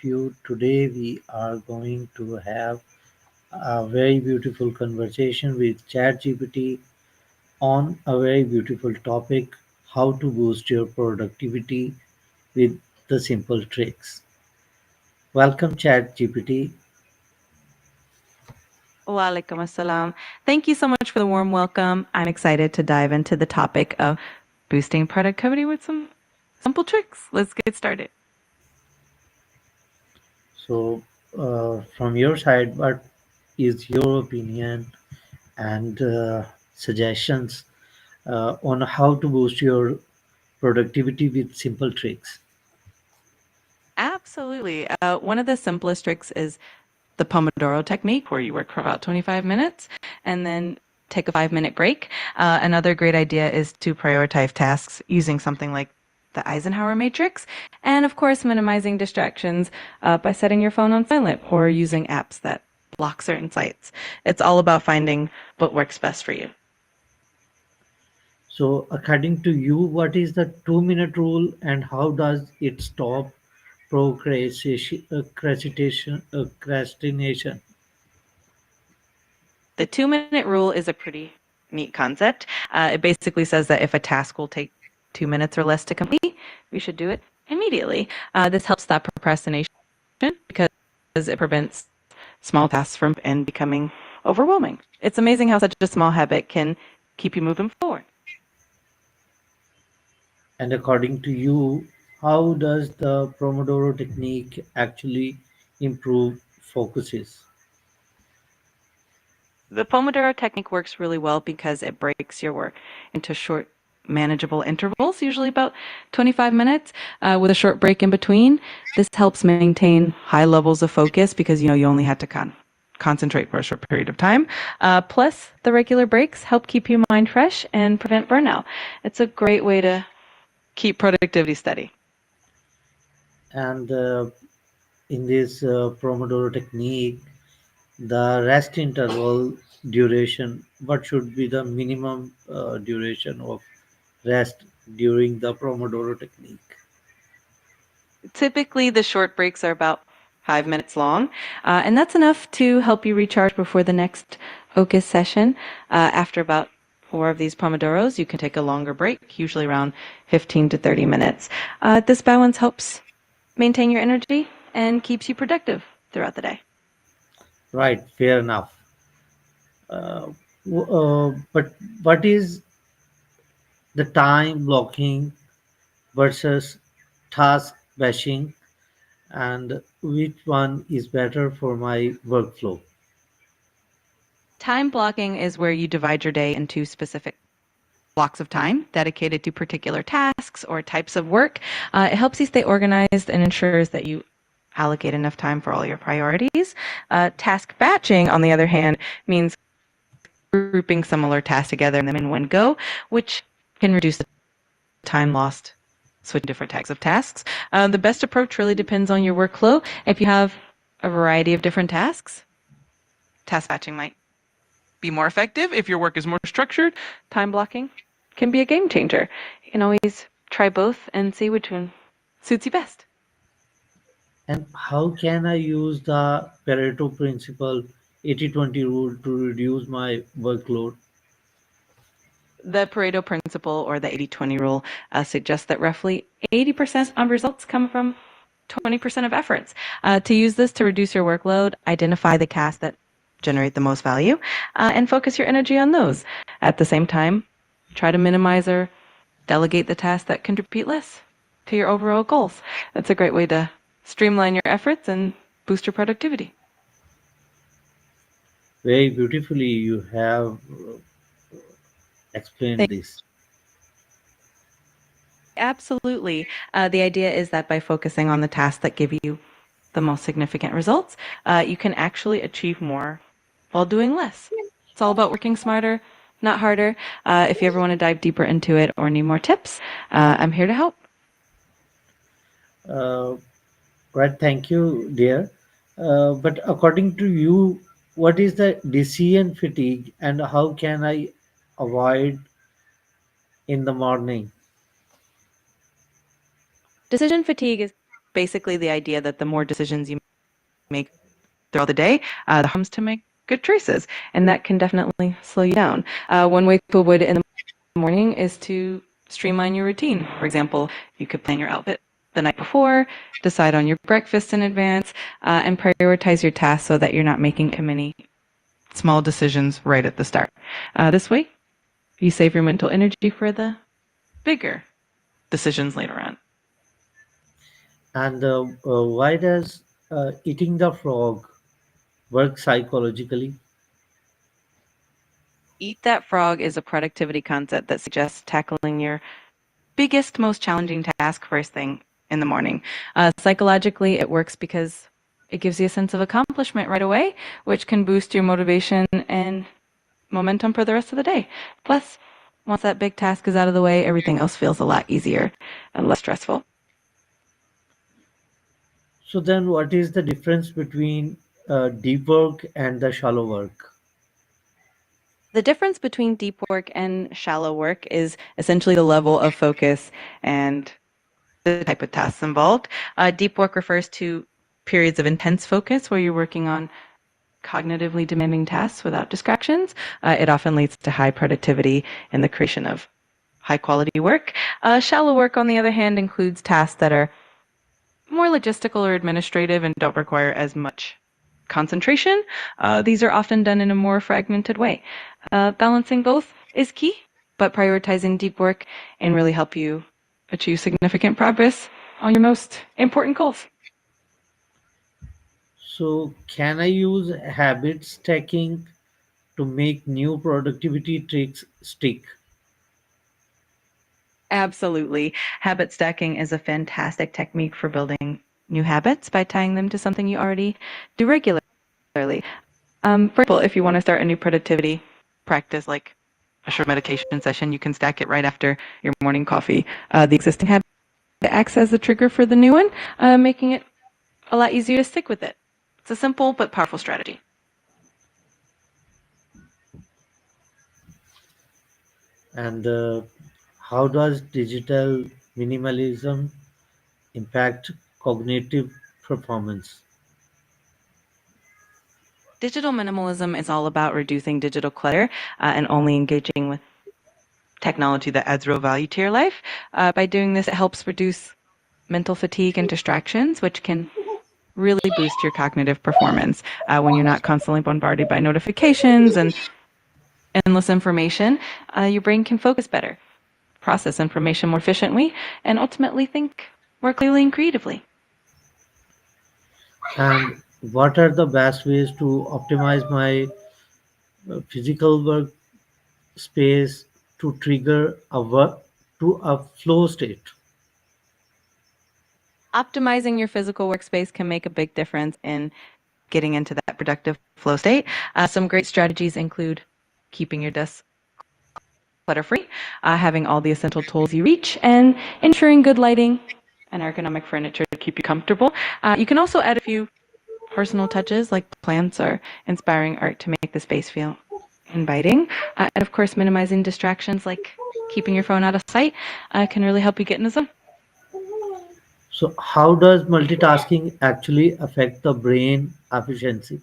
of you. Today we are going to have a very beautiful conversation with ChatGPT on a very beautiful topic: how to boost your productivity with the simple tricks. Welcome, ChatGPT. Walaikum assalam. Thank you so much for the warm welcome. I'm excited to dive into the topic of boosting productivity with some simple tricks. Let's get started. So, from your side, what is your opinion and suggestions on how to boost your productivity with simple tricks? Absolutely. One of the simplest tricks is the Pomodoro technique, where you work for about 25 minutes and then take a 5-minute break. Another great idea is to prioritize tasks using something like the Eisenhower matrix, and of course, minimizing distractions by setting your phone on silent or using apps that block certain sites. It's all about finding what works best for you. So, according to you, what is the 2 minute rule and how does it stop procrastination? The 2-minute rule is a pretty neat concept. It basically says that if a task will take 2 minutes or less to complete, we should do it immediately. This helps stop procrastination because it prevents small tasks from and becoming overwhelming. It's amazing how such a small habit can keep you moving forward. And according to you, how does the Pomodoro technique actually improve focuses? The Pomodoro technique works really well because it breaks your work into short, manageable intervals, usually about 25 minutes, with a short break in between. This helps maintain high levels of focus because you only had to concentrate for a short period of time. Plus, the regular breaks help keep your mind fresh and prevent burnout. It's a great way to keep productivity steady. And in this Pomodoro technique, the rest interval duration, what should be the minimum duration of rest during the Pomodoro technique? Typically, the short breaks are about 5 minutes long, and that's enough to help you recharge before the next focus session. After about four of these Pomodoros, you can take a longer break, usually around 15 to 30 minutes. This balance helps maintain your energy and keeps you productive throughout the day. Right, fair enough. Uh, but what is the time blocking versus task batching, and which one is better for my workflow? Time blocking is where you divide your day into specific blocks of time dedicated to particular tasks or types of work. It helps you stay organized and ensures that you allocate enough time for all your priorities. Task batching, on the other hand, means grouping similar tasks together and them in one go, which can reduce the time lost switching different types of tasks. The best approach really depends on your workflow. If you have a variety of different tasks, task batching might be more effective. If your work is more structured, time blocking can be a game changer. You can always try both and see which one suits you best. And how can I use the Pareto principle 80-20 rule to reduce my workload? The Pareto principle, or the 80-20 rule, suggests that roughly 80% of results come from 20% of efforts. To use this to reduce your workload, identify the tasks that generate the most value and focus your energy on those. At the same time, try to minimize or delegate the tasks that contribute less to your overall goals. That's a great way to streamline your efforts and boost your productivity. Very beautifully, you have explained this. Absolutely. The idea is that by focusing on the tasks that give you the most significant results, you can actually achieve more while doing less. It's all about working smarter, not harder. If you ever want to dive deeper into it or need more tips, I'm here to help. Uh, right, thank you, dear. But according to you, what is the decision fatigue and how can I avoid in the morning? Decision fatigue is Basically, the idea that the more decisions you make throughout the day, the harder to make good choices, and that can definitely slow you down. One way people would in the morning is to streamline your routine. For example, you could plan your outfit the night before, decide on your breakfast in advance, and prioritize your tasks so that you're not making too many small decisions right at the start. This way, you save your mental energy for the bigger decisions later on. And why does eating the frog work psychologically? Eat That Frog is a productivity concept that suggests tackling your biggest, most challenging task first thing in the morning. Psychologically, it works because it gives you a sense of accomplishment right away, which can boost your motivation and momentum for the rest of the day. Plus, once that big task is out of the way, everything else feels a lot easier and less stressful. So then, what is the difference between deep work and the shallow work? The difference between deep work and shallow work is essentially the level of focus and the type of tasks involved. Deep work refers to periods of intense focus where you're working on cognitively demanding tasks without distractions. It often leads to high productivity and the creation of high quality work. Shallow work, on the other hand, includes tasks that are more logistical or administrative and don't require as much concentration. These are often done in a more fragmented way. Balancing both is key, but prioritizing deep work and really help you achieve significant progress on your most important goals. So, can I use habit stacking to make new productivity tricks stick? Absolutely. Habit stacking is a fantastic technique for building new habits by tying them to something you already do regularly. For example, if you want to start a new productivity practice like a short meditation session, you can stack it right after your morning coffee. The existing habit acts as the trigger for the new one, making it a lot easier to stick with it. It's a simple but powerful strategy. And how does digital minimalism impact cognitive performance? Digital minimalism is all about reducing digital clutter and only engaging with technology that adds real value to your life. By doing this, it helps reduce mental fatigue and distractions, which can really boost your cognitive performance. When you're not constantly bombarded by notifications and endless information, your brain can focus better, process information more efficiently, and ultimately think more clearly and creatively. And what are the best ways to optimize my physical workspace to trigger a flow state? Optimizing your physical workspace can make a big difference in getting into that productive flow state. Some great strategies include keeping your desk clutter free, having all the essential tools you reach, and ensuring good lighting and ergonomic furniture to keep you comfortable. You can also add a few personal touches like plants or inspiring art to make the space feel inviting. And of course, minimizing distractions like keeping your phone out of sight can really help you get in the zone. So, how does multitasking actually affect the brain efficiency?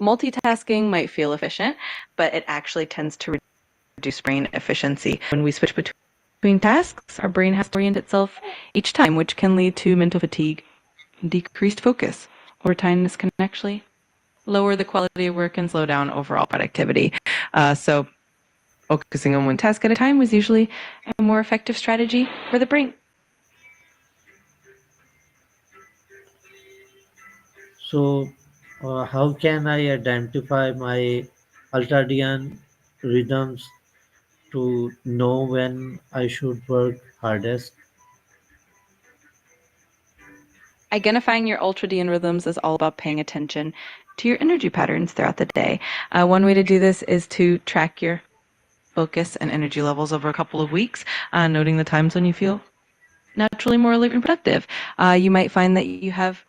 Multitasking might feel efficient, but it actually tends to reduce brain efficiency. When we switch between tasks, our brain has to orient itself each time, which can lead to mental fatigue and decreased focus. Over time, this can actually lower the quality of work and slow down overall productivity. So, focusing on one task at a time is usually a more effective strategy for the brain. So, how can I identify my ultradian rhythms to know when I should work hardest? Identifying your ultradian rhythms is all about paying attention to your energy patterns throughout the day. One way to do this is to track your focus and energy levels over a couple of weeks, noting the times when you feel naturally more alert and productive. You might find that you have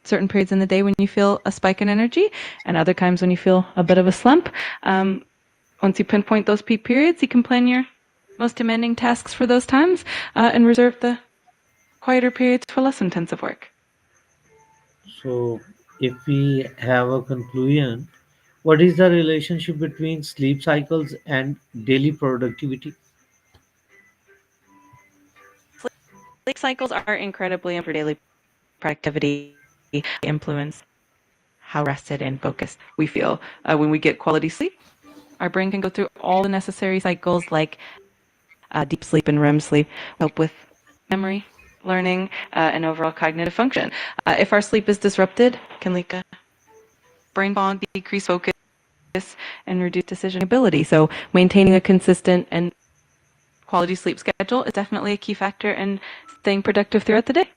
certain periods in the day when you feel a spike in energy and other times when you feel a bit of a slump. Once you pinpoint those peak periods, you can plan your most demanding tasks for those times and reserve the quieter periods for less intensive work. So, if we have a conclusion, what is the relationship between sleep cycles and daily productivity? Sleep cycles are incredibly important for daily productivity. Influence how rested and focused we feel. When we get quality sleep, our brain can go through all the necessary cycles like deep sleep and REM sleep, help with memory, learning, and overall cognitive function. If our sleep is disrupted, can lead to brain fog, decrease focus, and reduce decision ability. So maintaining a consistent and quality sleep schedule is definitely a key factor in staying productive throughout the day.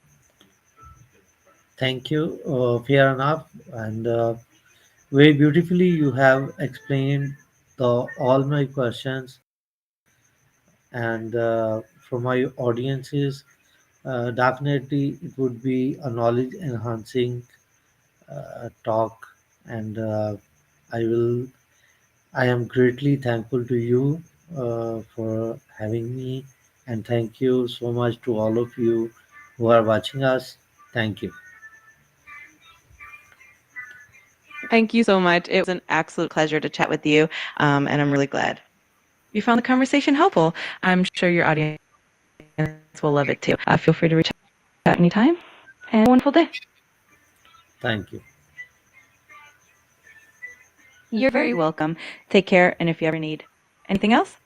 Thank you. Fair enough. And very beautifully, you have explained all my questions. And for my audiences, definitely it would be a knowledge enhancing talk. And I will I am greatly thankful to you for having me, and thank you so much to all of you who are watching us. Thank you. Thank you so much. It was an absolute pleasure to chat with you, and I'm really glad you found the conversation helpful. I'm sure your audience will love it too. Feel free to reach out anytime, and have a wonderful day. Thank you. You're very welcome. Take care, and if you ever need anything else,